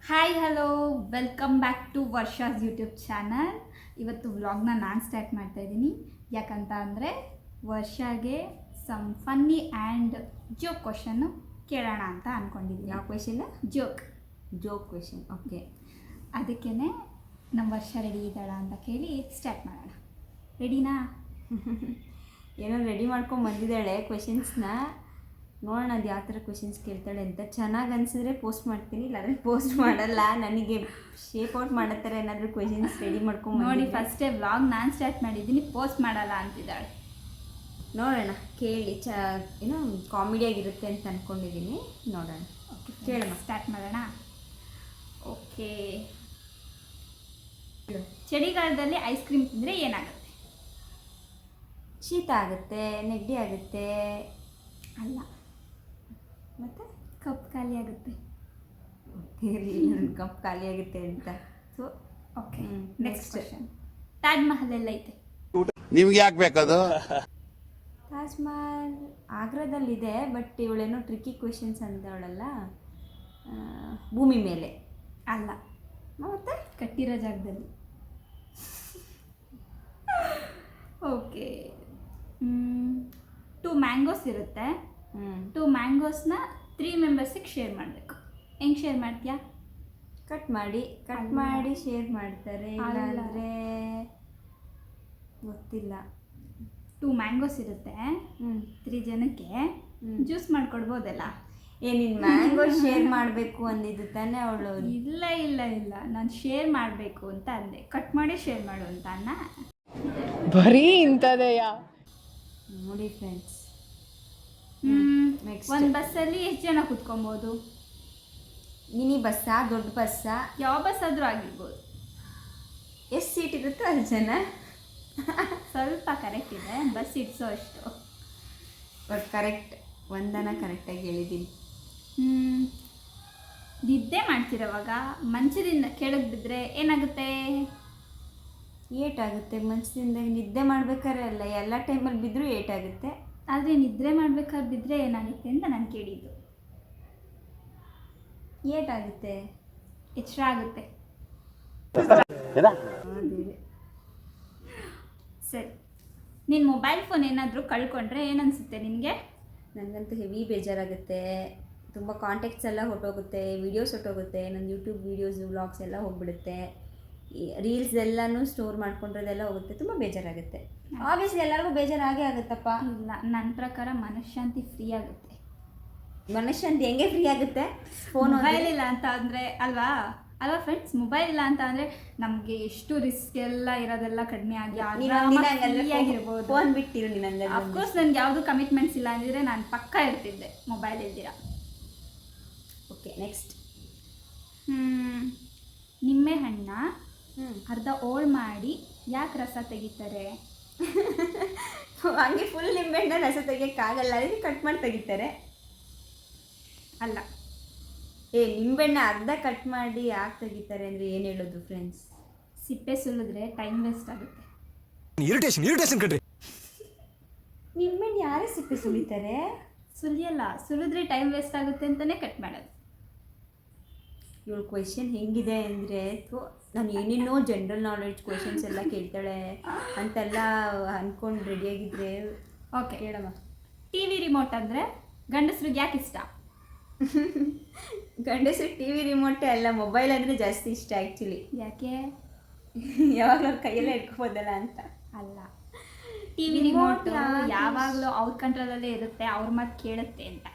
Hi hello welcome back to Varsha's YouTube channel. ಇವತ್ತು ವ್ಲಾಗ್ನ ನಾನು ಸ್ಟಾರ್ಟ್ ಮಾಡ್ತಾ ಇದ್ದೀನಿ. ಯಾಕಂತ ಅಂದರೆ ವರ್ಷಾಗೆ ಸಮ್ ಫನ್ನಿ ಆ್ಯಂಡ್ ಜೋಕ್ ಕ್ವಶನ್ನು ಕೇಳೋಣ ಅಂತ ಅಂದ್ಕೊಂಡಿದ್ದೀನಿ. ಯಾವ ಕ್ವೆಶನ್? Joke question. ಓಕೆ, ಅದಕ್ಕೇ ನಮ್ಮ ವರ್ಷ ರೆಡಿ ಇದ್ದಾಳ ಅಂತ ಕೇಳಿ ಸ್ಟಾರ್ಟ್ ಮಾಡೋಣ. ರೆಡಿನಾ? ಏನೋ ರೆಡಿ ಮಾಡ್ಕೊಂಡು ಬಂದಿದ್ದಾಳೆ ಕ್ವೆಶನ್ಸ್ನ. ನೋಡೋಣ ಅದು ಯಾವ ಥರ ಕ್ವೆಶನ್ಸ್ ಕೇಳ್ತಾಳೆ ಅಂತ. ಚೆನ್ನಾಗಿ ಅನಿಸಿದ್ರೆ ಪೋಸ್ಟ್ ಮಾಡ್ತೀನಿ, ಇಲ್ಲಾಂದರೆ ಪೋಸ್ಟ್ ಮಾಡಲ್ಲ. ನನಗೆ ಶೇಪ್ ಔಟ್ ಮಾಡೋ ಥರ ಏನಾದರೂ ಕ್ವೆಶನ್ಸ್ ರೆಡಿ ಮಾಡ್ಕೊಂಡು ನೋಡಿ, ಫಸ್ಟೇ ವ್ಲಾಗ್ ನಾನು ಸ್ಟಾರ್ಟ್ ಮಾಡಿದ್ದೀನಿ, ಪೋಸ್ಟ್ ಮಾಡಲ್ಲ ಅಂತಿದ್ದಾಳೆ. ನೋಡೋಣ, ಕೇಳಿ ಏನೋ ಕಾಮಿಡಿಯಾಗಿರುತ್ತೆ ಅಂತ ಅಂದ್ಕೊಂಡಿದ್ದೀನಿ. ನೋಡೋಣ, ಓಕೆ ಕೇಳೋಣ. ಸ್ಟಾರ್ಟ್ ಮಾಡೋಣ. ಓಕೆ, ಚಳಿಗಾಲದಲ್ಲಿ ಐಸ್ ಕ್ರೀಮ್ ತಿಂದರೆ ಏನಾಗುತ್ತೆ? ಶೀತ ಆಗುತ್ತೆ, ನೆಗಡಿ ಆಗುತ್ತೆ. ಅಲ್ಲ, ಮತ್ತು ಕಪ್ ಖಾಲಿ ಆಗುತ್ತೆ. ಕಪ್ ಖಾಲಿ ಆಗುತ್ತೆ ಅಂತ. So okay, next question. Taj Mahal ಎಲ್ಲ ಐತೆ? ನಿಮ್ಗೆ ಯಾಕೆ ಬೇಕದು? ತಾಜ್ ಮಹಲ್ ಆಗ್ರಾದಲ್ಲಿದೆ, ಬಟ್ ಇವಳೇನೋ ಟ್ರಿಕ್ಕಿ ಕ್ವೆಶನ್ಸ್ ಅಂದವಳಲ್ಲ. ಭೂಮಿ ಮೇಲೆ ಅಲ್ಲ, ಮತ್ತೆ ಕಟ್ಟಿರೋ ಜಾಗದಲ್ಲಿ. ಓಕೆ, 2 ಮ್ಯಾಂಗೋಸ್ ಇರುತ್ತೆ. 2 ಮ್ಯಾಂಗೋಸ್ನ 3 ಮೆಂಬರ್ಸಿಗೆ ಶೇರ್ ಮಾಡಬೇಕು. ಹೆಂಗೆ ಶೇರ್ ಮಾಡ್ತೀಯಾ? ಕಟ್ ಮಾಡಿ ಶೇರ್ ಮಾಡ್ತಾರೆ. ಅಲ್ಲ. ಇಲ್ಲಾಂದರೆ ಗೊತ್ತಿಲ್ಲ. 2 ಮ್ಯಾಂಗೋಸ್ ಇರುತ್ತೆ, 3 ಜನಕ್ಕೆ ಜ್ಯೂಸ್ ಮಾಡಿಕೊಡ್ಬೋದಲ್ಲ. ನೀನು ಮ್ಯಾಂಗೋ ಶೇರ್ ಮಾಡಬೇಕು ಅಂದಿದ್ದು ತಾನೇ ಅವಳು? ಇಲ್ಲ ಇಲ್ಲ ಇಲ್ಲ, ನಾನು ಶೇರ್ ಮಾಡಬೇಕು ಅಂತ ಅಂದೆ. ಕಟ್ ಮಾಡಿ ಶೇರ್ ಮಾಡು ಅಂತ ಅನ್ನ. ಬರೀ ಇಂಥದೆಯಾ? ನೋಡಿ ಫ್ರೆಂಡ್ಸ್, Next. ಒಂದು ಬಸ್ಸಲ್ಲಿ ಎಷ್ಟು ಜನ ಕುತ್ಕೊಬೋದು? ಮಿನಿ ಬಸ್ಸಾ, ದೊಡ್ಡ ಬಸ್ಸಾ? ಯಾವ ಬಸ್ ಆದರೂ ಆಗಿರ್ಬೋದು. ಎಷ್ಟು ಸೀಟ್ ಇರುತ್ತೋ ಅಷ್ಟು ಜನ. ಸ್ವಲ್ಪ ಕರೆಕ್ಟ್ ಇದೆ, ಬಸ್ ಇಡ್ಸೋ ಅಷ್ಟು. ಬಟ್ ಕರೆಕ್ಟ್, ಒಂದನ ಕರೆಕ್ಟಾಗಿ ಹೇಳಿದ್ದೀನಿ. ನಿದ್ದೆ ಮಾಡ್ತಿರೋವಾಗ ಮಂಚದಿಂದ ಕೆಳಗೆ ಬಿದ್ದರೆ ಏನಾಗುತ್ತೆ? ಏಟಾಗುತ್ತೆ. ಮಂಚದಿಂದ ನಿದ್ದೆ ಮಾಡ್ಬೇಕಾದ್ರೆ ಅಲ್ಲ, ಎಲ್ಲ ಟೈಮಲ್ಲಿ ಬಿದ್ದರೂ ಏಟಾಗುತ್ತೆ. ಆದರೆ ನಿದ್ರೆ ಮಾಡ್ಬೇಕಾದ್ರೆ ಬಿದ್ದರೆ ಏನಾಗುತ್ತೆ ಅಂತ ನಾನು ಕೇಳಿದ್ದು. ಏಟಾಗುತ್ತೆ, ಎಚ್ಚರ ಆಗುತ್ತೆ. ಸರಿ, ನಿನ್ನ ಮೊಬೈಲ್ ಫೋನ್ ಏನಾದರೂ ಕಳ್ಕೊಂಡ್ರೆ ಏನನ್ಸುತ್ತೆ ನಿನಗೆ? ನನಗಂತೂ ಹೆವಿ ಬೇಜಾರಾಗುತ್ತೆ. ತುಂಬ ಕಾಂಟ್ಯಾಕ್ಟ್ಸ್ ಎಲ್ಲ ಹೊಟ್ಟೋಗುತ್ತೆ, ವೀಡಿಯೋಸ್ ಹೊಟ್ಟೋಗುತ್ತೆ, ನನ್ನ ಯೂಟ್ಯೂಬ್ ವೀಡಿಯೋಸು ವ್ಲಾಗ್ಸ್ ಎಲ್ಲ ಹೋಗ್ಬಿಡುತ್ತೆ. ರೀಲ್ಸ್ ಎಲ್ಲನೂ ಸ್ಟೋರ್ ಮಾಡ್ಕೊಂಡಿರೋದೆಲ್ಲ ಹೋಗುತ್ತೆ. ತುಂಬ ಬೇಜಾರಾಗುತ್ತೆ. ಆಬ್ವಿಯಸ್ಲಿ ಎಲ್ಲರಿಗೂ ಬೇಜಾರಾಗೇ ಆಗುತ್ತಪ್ಪ. ಇಲ್ಲ, ನನ್ನ ಪ್ರಕಾರ ಮನಃಶಾಂತಿ ಫ್ರೀ ಆಗುತ್ತೆ. ಮನಃಶಾಂತಿ ಹೆಂಗೆ ಫ್ರೀ ಆಗುತ್ತೆ? ಫೋನ್ ಮೊಬೈಲ್ ಇಲ್ಲ ಅಂತ ಅಂದರೆ ಅಲ್ವಾ ಫ್ರೆಂಡ್ಸ್? ಮೊಬೈಲ್ ಇಲ್ಲ ಅಂತ ಅಂದರೆ ನಮಗೆ ಎಷ್ಟು ರಿಸ್ಕ್ ಎಲ್ಲ ಇರೋದೆಲ್ಲ ಕಡಿಮೆ ಆಗಿ ಆಗಿರ್ಬೋದು. ಫೋನ್ ಬಿಟ್ಟಿರು ನೀನು. ಅಫ್ಕೋರ್ಸ್ ನನಗೆ ಯಾವುದು ಕಮಿಟ್ಮೆಂಟ್ಸ್ ಇಲ್ಲ ಅಂದಿದ್ರೆ ನಾನು ಪಕ್ಕ ಇರ್ತಿದ್ದೆ ಮೊಬೈಲ್ ಇಲ್ದಿರ. Okay, next. ನಿಂಬೆ ಹಣ್ಣ ಅರ್ಧ ಓಳ್ ಮಾಡಿ ಯಾಕೆ ರಸ ತೆಗಿತಾರೆ? ಹಂಗೆ ಫುಲ್ ನಿಂಬೆಹಣ್ಣ ರಸ ತೆಗಿಯೋಕ್ಕಾಗಲ್ಲ, ಅದಕ್ಕೆ ಕಟ್ ಮಾಡಿ ತೆಗಿತಾರೆ. ಅಲ್ಲ, ನಿಂಬೆಹಣ್ಣ ಅರ್ಧ ಕಟ್ ಮಾಡಿ ಯಾಕೆ ತೆಗಿತಾರೆ ಅಂದರೆ ಏನು ಹೇಳೋದು ಫ್ರೆಂಡ್ಸ್? ಸಿಪ್ಪೆ ಸುಲಿದ್ರೆ ಟೈಮ್ ವೇಸ್ಟ್ ಆಗುತ್ತೆ. ಇರಿಟೇಷನ್ ಕಣ್ರಿ. ನಿಂಬೆಹಣ್ಣು ಯಾರೇ ಸಿಪ್ಪೆ ಸುಲಿತಾರೆ? ಸುಲಿಯಲ್ಲ, ಸುಲಿದ್ರೆ ಟೈಮ್ ವೇಸ್ಟ್ ಆಗುತ್ತೆ ಅಂತಲೇ ಕಟ್ ಮಾಡೋದು. ಇವಳು ಕ್ವೆಶನ್ ಹೆಂಗಿದೆ ಅಂದರೆ, ನಾನು ಏನೇನೋ ಜನರಲ್ ನಾಲೆಡ್ಜ್ ಕ್ವೆಶನ್ಸ್ ಎಲ್ಲ ಕೇಳ್ತಾಳೆ ಅಂತೆಲ್ಲ ಅಂದ್ಕೊಂಡು ರೆಡಿಯಾಗಿದ್ದರೆ. ಓಕೆ, ಹೇಳಮ್ಮ. ಟಿ ವಿ ರಿಮೋಟ್ ಅಂದರೆ ಗಂಡಸ್ರಿಗೆ ಯಾಕೆ ಇಷ್ಟ? ಗಂಡಸರು ಟಿ ವಿ ರಿಮೋಟೇ ಅಲ್ಲ, ಮೊಬೈಲ್ ಅಂದರೆ ಜಾಸ್ತಿ ಇಷ್ಟ ಆ್ಯಕ್ಚುಲಿ. ಯಾಕೆ? ಯಾವಾಗಲೂ ಅವ್ರ ಕೈಯಲ್ಲೇ ಇಟ್ಕೋಬೋದಲ್ಲ ಅಂತ. ಅಲ್ಲ, ಟಿ ವಿ ರಿಮೋಟ್ ಯಾವಾಗಲೂ ಅವ್ರ ಕಂಟ್ರೋಲಲ್ಲೇ ಇರುತ್ತೆ, ಅವ್ರ ಮಾತು ಕೇಳುತ್ತೆ ಅಂತ.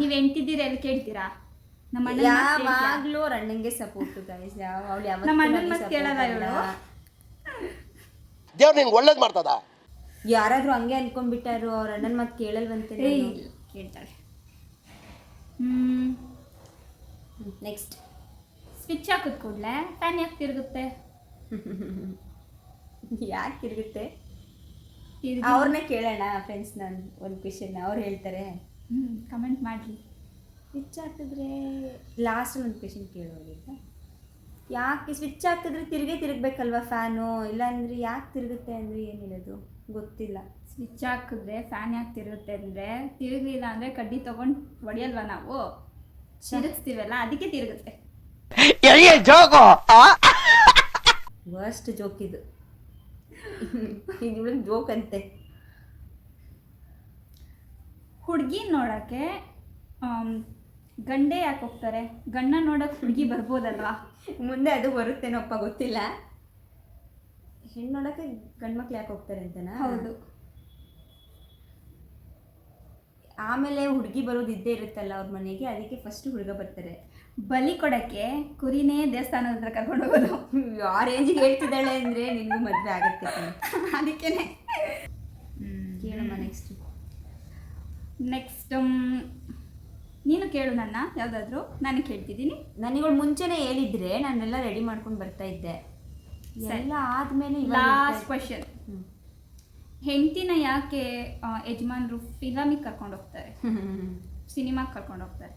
ನೀವು ಎಂಟಿದ್ದೀರ ಎಲ್ಲಿ ಕೇಳ್ತೀರಾ? ನಮ್ಮ ಯಾವಾಗಲೂ ಅವ್ರ ಅಣ್ಣಂಗೆ ಸಪೋರ್ಟು ಗೈಸ್. ನಮ್ಮ ಅಣ್ಣನ ಮಾತು ಕೇಳಲ್ಲ ಇವಳು. ದೇವ್ರು ನಿಂಗೆ ಒಳ್ಳೇದು ಮಾಡ್ತದ. ಯಾರಾದರೂ ಹಂಗೆ ಅನ್ಕೊಂಡ್ಬಿಟ್ಟಾರು, ಅವ್ರ ಅಣ್ಣನ ಮಾತು ಕೇಳಲ್ವಂತೆ. ಕೇಳ್ತಾಳೆ. ನೆಕ್ಸ್ಟ್. ಸ್ವಿಚ್ ಹಾಕಿದ ಕೂಡಲೇ ಫ್ಯಾನ್ ಯಾಕೆ ತಿರುಗುತ್ತೆ? ಯಾಕೆ ತಿರುಗುತ್ತೆ? ಅವ್ರನ್ನೇ ಕೇಳೋಣ ಫ್ರೆಂಡ್ಸ್. ನಾನು ಒಂದು ಕ್ವೆಶನ್ ಅವ್ರು ಹೇಳ್ತಾರೆ. ಕಮೆಂಟ್ ಮಾಡಲಿ. ಸ್ವಿಚ್ ಹಾಕಿದ್ರೆ ಲಾಸ್ಟ್ ಒಂದು ಕ್ವೆಶನ್ ಕೇಳೋದಿಲ್ಲ. ಯಾಕೆ ಸ್ವಿಚ್ ಹಾಕಿದ್ರೆ ತಿರುಗಬೇಕಲ್ವ ಫ್ಯಾನು? ಇಲ್ಲಾಂದರೆ ಯಾಕೆ ತಿರುಗುತ್ತೆ ಅಂದರೆ ಏನು ಹೇಳೋದು ಗೊತ್ತಿಲ್ಲ. ಸ್ವಿಚ್ ಹಾಕಿದ್ರೆ ಫ್ಯಾನ್ ಯಾಕೆ ತಿರುಗುತ್ತೆ ಅಂದರೆ, ತಿರುಗಲಿಲ್ಲ ಅಂದರೆ ಕಡ್ಡಿ ತೊಗೊಂಡು ಹೊಡೆಯಲ್ವ ನಾವು, ತಿರುಗಿಸ್ತೀವಲ್ಲ, ಅದಕ್ಕೆ ತಿರುಗುತ್ತೆ. ವರ್ಸ್ಟ್ ಜೋಕ್ ಇದು. ಇದು ಜೋಕ್ ಅಂತೆ. ಹುಡುಗಿ ನೋಡೋಕ್ಕೆ ಗಂಡೇ ಯಾಕೆ ಹೋಗ್ತಾರೆ? ಗಂಡ ನೋಡೋಕೆ ಹುಡುಗಿ ಬರ್ಬೋದಲ್ವಾ? ಮುಂದೆ ಅದು ಬರುತ್ತೇನೋಪ್ಪ ಗೊತ್ತಿಲ್ಲ. ಹೆಣ್ಣು ನೋಡೋಕ್ಕೆ ಗಂಡು ಮಕ್ಳು ಯಾಕೆ ಹೋಗ್ತಾರೆ ಅಂತನಾ? ಹೌದು. ಆಮೇಲೆ ಹುಡುಗಿ ಬರೋದು ಇದ್ದೇ ಇರುತ್ತಲ್ಲ ಅವ್ರ ಮನೆಗೆ, ಅದಕ್ಕೆ ಫಸ್ಟ್ ಹುಡುಗ ಬರ್ತಾರೆ. ಬಲಿ ಕೊಡೋಕ್ಕೆ ಕುರಿನೇ ದೇವಸ್ಥಾನದ ಹತ್ರ ಕರ್ಕೊಂಡು ಹೋಗೋದು. ಆ ರೇಂಜಿಗೆ ಹೇಳ್ತಿದ್ದಾಳೆ ಅಂದರೆ ನಿನಗೂ ಮದುವೆ ಆಗುತ್ತೆ. ಅದಕ್ಕೇನೆ. ಕೇಳಮ್ಮ ನೆಕ್ಸ್ಟ್ ನೀನು ಕೇಳು ನನ್ನ ಯಾವುದಾದ್ರೂ. ನಾನು ಕೇಳ್ತಿದ್ದೀನಿ. ನನಗಳು ಮುಂಚೆನೇ ಹೇಳಿದ್ರೆ ನಾನೆಲ್ಲ ರೆಡಿ ಮಾಡ್ಕೊಂಡು ಬರ್ತಾ ಇದ್ದೆ. ಎಲ್ಲ ಆದಮೇಲೆ ಲಾಸ್ಟ್ ಕ್ವೆಶನ್. ಹೆಂಡತಿನ ಯಾಕೆ ಯಜಮಾನ್ರು ಫಿಲಮಿಗೆ ಕರ್ಕೊಂಡು ಹೋಗ್ತಾರೆ, ಸಿನಿಮಾಗೆ ಕರ್ಕೊಂಡು ಹೋಗ್ತಾರೆ?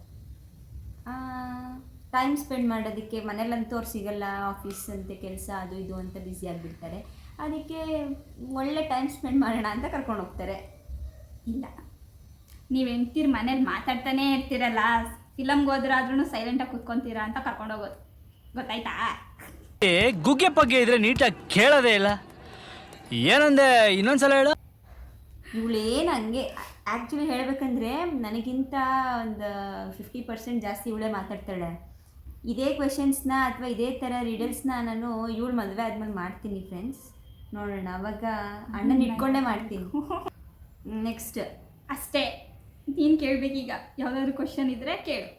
ಟೈಮ್ ಸ್ಪೆಂಡ್ ಮಾಡೋದಕ್ಕೆ. ಮನೇಲಂತೂ ಅವ್ರು ಸಿಗಲ್ಲ, ಆಫೀಸ್ ಅಂತೆ ಕೆಲಸ ಅದು ಇದು ಅಂತ ಬ್ಯುಸಿ ಆಗಿಬಿಡ್ತಾರೆ. ಅದಕ್ಕೆ ಒಳ್ಳೆ ಟೈಮ್ ಸ್ಪೆಂಡ್ ಮಾಡೋಣ ಅಂತ ಕರ್ಕೊಂಡು ಹೋಗ್ತಾರೆ. ಇಲ್ಲ, ನೀವು ಹೆಂಡ್ತಿರ್ ಮನೇಲಿ ಮಾತಾಡ್ತಾನೆ ಇರ್ತೀರಲ್ಲ, ಫಿಲಮ್ಗೆ ಹೋದ್ರಾದ್ರೂ ಸೈಲೆಂಟಾಗಿ ಕೂತ್ಕೊತೀರಾ ಅಂತ ಕರ್ಕೊಂಡು ಹೋಗೋದು. ಗೊತ್ತಾಯ್ತಾ? ಗುಗ್ಗೆ ಪಗ್ಗೆ ಇದ್ರೆ ನೀಟಾಗಿ ಕೇಳೋದೇ ಇಲ್ಲ. ಏನಂದೆ ಇನ್ನೊಂದ್ಸಲ ಹೇಳು. ಇವಳೇನು ಹಂಗೆ ಆ್ಯಕ್ಚುಲಿ ಹೇಳಬೇಕಂದ್ರೆ ನನಗಿಂತ ಒಂದು 50% ಜಾಸ್ತಿ ಇವಳೇ ಮಾತಾಡ್ತಾಳೆ. ಇದೇ ಕ್ವೆಶನ್ಸ್ನ ಅಥವಾ ಇದೇ ಥರ ರೀಡಲ್ಸ್ನ ನಾನು ಇವಳು ಮದುವೆ ಆದ್ಮೇಲೆ ಮಾಡ್ತೀನಿ ಫ್ರೆಂಡ್ಸ್. ನೋಡೋಣ, ಅವಾಗ ಅಣ್ಣನ ಇಟ್ಕೊಂಡೇ ಮಾಡ್ತೀನಿ. ನೆಕ್ಸ್ಟ್ ಅಷ್ಟೇ. ನೀನು ಕೇಳಬೇಕೀಗ. ಯಾವುದಾದ್ರೂ ಕ್ವೆಶನ್ ಇದ್ದರೆ ಕೇಳು.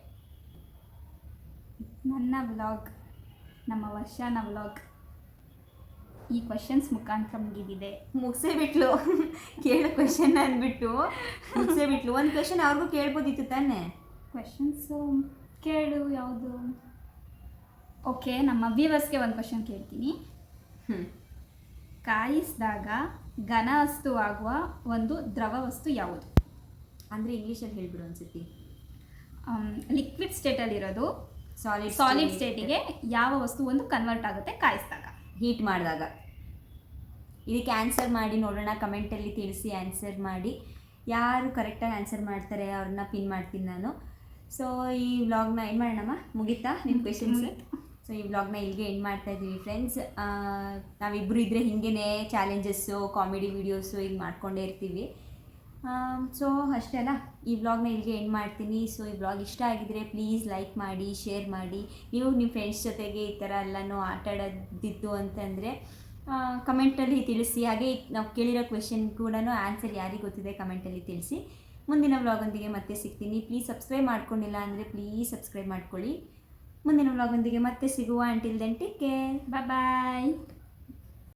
ನನ್ನ ವ್ಲಾಗ್, ನಮ್ಮ ವರ್ಷನ ವ್ಲಾಗ್ ಈ ಕ್ವೆಶನ್ಸ್ ಮುಖಾಂತರ ಮುಗಿದಿದೆ. ಮುಗಿಸೇ ಬಿಟ್ಲು. ಕೇಳೋ ಕ್ವೆಶನ್ ಅಂದ್ಬಿಟ್ಟು ಮುಗಿಸೇ ಬಿಟ್ಲು. ಒಂದು ಕ್ವೆಶನ್ ಅವ್ರಿಗೂ ಕೇಳ್ಬೋದಿತ್ತು ತಾನೇ? ಕ್ವೆಶನ್ಸು ಕೇಳು. ಯಾವುದು? ಓಕೆ, ನಮ್ಮ ವ್ಯೂವರ್ಸ್ಗೆ ಒಂದು ಕ್ವೆಶನ್ ಕೇಳ್ತೀನಿ. ಕಾಯಿಸಿದಾಗ ಘನ ವಸ್ತು ಆಗುವ ಒಂದು ದ್ರವ ವಸ್ತು ಯಾವುದು? ಅಂದರೆ ಇಂಗ್ಲೀಷಲ್ಲಿ ಹೇಳ್ಬಿಡು ಅನ್ಸುತ್ತೆ. ಲಿಕ್ವಿಡ್ ಸ್ಟೇಟಲ್ಲಿರೋದು ಸಾಲಿಡ್ ಸ್ಟೇಟಿಗೆ ಯಾವ ವಸ್ತು ಒಂದು ಕನ್ವರ್ಟ್ ಆಗುತ್ತೆ ಕಾಯಿಸಿದಾಗ? ಹೀಟ್ ಮಾಡಿದಾಗ. ಇದಕ್ಕೆ ಆನ್ಸರ್ ಮಾಡಿ ನೋಡೋಣ, ಕಮೆಂಟಲ್ಲಿ ತಿಳಿಸಿ. ಆನ್ಸರ್ ಮಾಡಿ, ಯಾರು ಕರೆಕ್ಟಾಗಿ ಆನ್ಸರ್ ಮಾಡ್ತಾರೆ ಅವ್ರನ್ನ ಪಿನ್ ಮಾಡ್ತೀನಿ ನಾನು. ಸೊ ಈ ವ್ಲಾಗ್ನ ಏನು ಮಾಡೋಣಮ್ಮ? ಮುಗೀತಾ ನಿಮ್ಮ ಕ್ವೆಶನ್ಸ್? ಸೊ ಈ ವ್ಲಾಗ್ನ ಇಲ್ಲಿಗೆ ಎಂಡ್ ಮಾಡ್ತಾಯಿದ್ದೀವಿ ಫ್ರೆಂಡ್ಸ್. ನಾವಿಬ್ಬರು ಇದ್ದರೆ ಹಿಂಗೇ ಚಾಲೆಂಜಸ್ಸು, ಕಾಮಿಡಿ ವೀಡಿಯೋಸು ಈಗ ಮಾಡ್ಕೊಂಡೇ ಇರ್ತೀವಿ. ಸೊ ಅಷ್ಟೇ ಅಲ್ಲ, ಈ ವ್ಲಾಗ್ನ ಇಲ್ಲಿಗೆ ಎಂಡ್ ಮಾಡ್ತೀನಿ. ಸೊ ಈ ವ್ಲಾಗ್ ಇಷ್ಟ ಆಗಿದ್ರೆ ಪ್ಲೀಸ್ ಲೈಕ್ ಮಾಡಿ, ಶೇರ್ ಮಾಡಿ. ನೀವು ನಿಮ್ಮ ಫ್ರೆಂಡ್ಸ್ ಜೊತೆಗೆ ಈ ಥರ ಎಲ್ಲನೂ ಆಟ ಆಡೋದಿತ್ತು ಅಂತಂದರೆ ಕಮೆಂಟಲ್ಲಿ ತಿಳಿಸಿ. ಹಾಗೆ ನಾವು ಕೇಳಿರೋ ಕ್ವೆಶನ್ ಕೂಡ ಆನ್ಸರ್ ಯಾರಿಗೆ ಗೊತ್ತಿದೆ ಕಮೆಂಟಲ್ಲಿ ತಿಳಿಸಿ. ಮುಂದಿನ ವ್ಲಾಗೊಂದಿಗೆ ಮತ್ತೆ ಸಿಗ್ತೀನಿ. ಪ್ಲೀಸ್ ಸಬ್ಸ್ಕ್ರೈಬ್ ಮಾಡ್ಕೊಂಡಿಲ್ಲ ಅಂದರೆ ಪ್ಲೀಸ್ ಸಬ್ಸ್ಕ್ರೈಬ್ ಮಾಡ್ಕೊಳ್ಳಿ. ಮುಂದಿನ ವ್ಲಾಗೊಂದಿಗೆ ಮತ್ತೆ ಸಿಗುವ. Until then take care. ಬಾಯ್.